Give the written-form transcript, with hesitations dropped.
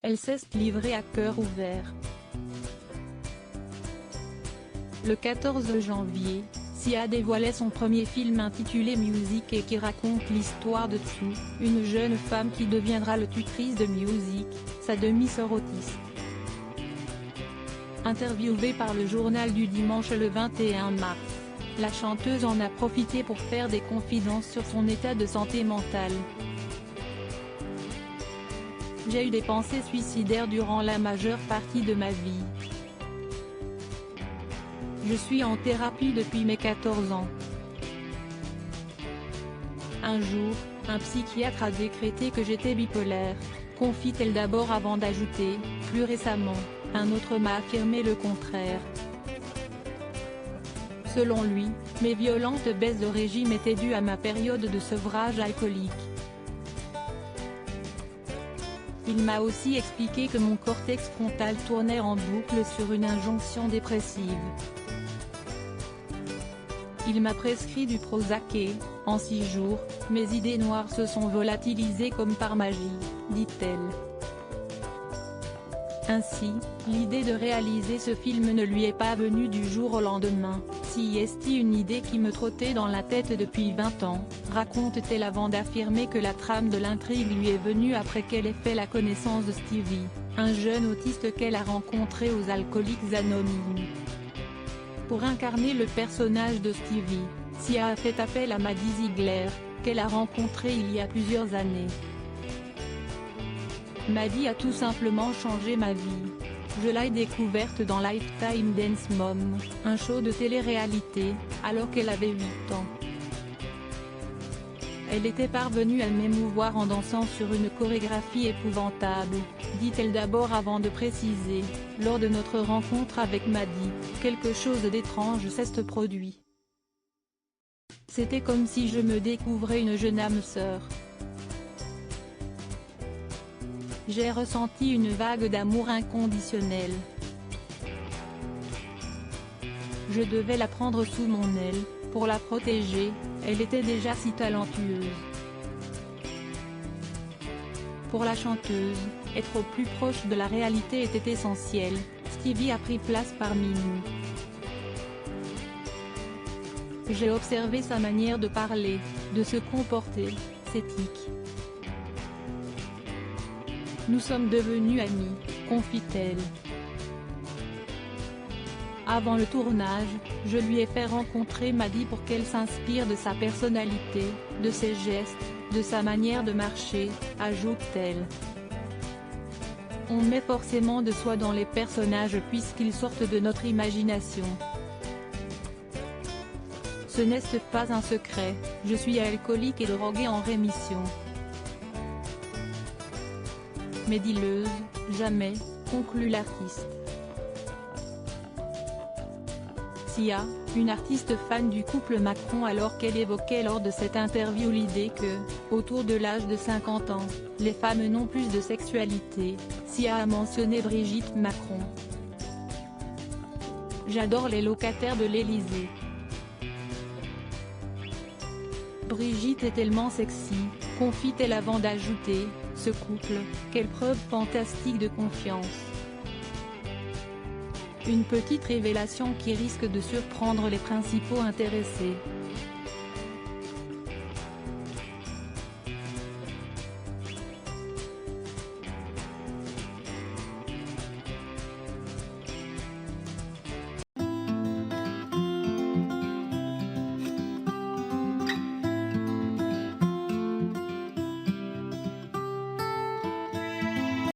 Elle s'est livrée à cœur ouvert. Le 14 janvier, Sia dévoilait son premier film intitulé Music et qui raconte l'histoire de Tsu, une jeune femme qui deviendra le tutrice de Music, sa demi-sœur autiste. Interviewée par le journal du dimanche le 21 mars, la chanteuse en a profité pour faire des confidences sur son état de santé mentale. J'ai eu des pensées suicidaires durant la majeure partie de ma vie. Je suis en thérapie depuis mes 14 ans. Un jour, un psychiatre a décrété que j'étais bipolaire, confie-t-elle d'abord avant d'ajouter, plus récemment, un autre m'a affirmé le contraire. Selon lui, mes violentes baisses de régime étaient dues à ma période de sevrage alcoolique. Il m'a aussi expliqué que mon cortex frontal tournait en boucle sur une injonction dépressive. Il m'a prescrit du Prozac et, en 6 jours, mes idées noires se sont volatilisées comme par magie, dit-elle. Ainsi, l'idée de réaliser ce film ne lui est pas venue du jour au lendemain, si est une idée qui me trottait dans la tête depuis 20 ans, raconte-t-elle avant d'affirmer que la trame de l'intrigue lui est venue après qu'elle ait fait la connaissance de Stevie, un jeune autiste qu'elle a rencontré aux Alcooliques Anonymes. Pour incarner le personnage de Stevie, Sia a fait appel à Maddie Ziegler, qu'elle a rencontrée il y a plusieurs années. Maddie a tout simplement changé ma vie. Je l'ai découverte dans Lifetime Dance Mom, un show de télé-réalité, alors qu'elle avait 8 ans. Elle était parvenue à m'émouvoir en dansant sur une chorégraphie épouvantable, dit-elle d'abord avant de préciser, lors de notre rencontre avec Maddie, quelque chose d'étrange s'est produit. C'était comme si je me découvrais une jeune âme sœur. J'ai ressenti une vague d'amour inconditionnel. Je devais la prendre sous mon aile, pour la protéger, elle était déjà si talentueuse. Pour la chanteuse, être au plus proche de la réalité était essentiel, Stevie a pris place parmi nous. J'ai observé sa manière de parler, de se comporter, ses tics. Nous sommes devenus amis, confie-t-elle. Avant le tournage, je lui ai fait rencontrer Maddie pour qu'elle s'inspire de sa personnalité, de ses gestes, de sa manière de marcher, ajoute-t-elle. On met forcément de soi dans les personnages puisqu'ils sortent de notre imagination. Ce n'est pas un secret, je suis alcoolique et droguée en rémission. Mais dileuse, jamais, conclut l'artiste. Sia, une artiste fan du couple Macron alors qu'elle évoquait lors de cette interview l'idée que, autour de l'âge de 50 ans, les femmes n'ont plus de sexualité, Sia a mentionné Brigitte Macron. J'adore les locataires de l'Élysée. Brigitte est tellement sexy, confie-t-elle avant d'ajouter, ce couple, quelle preuve fantastique de confiance. Une petite révélation qui risque de surprendre les principaux intéressés.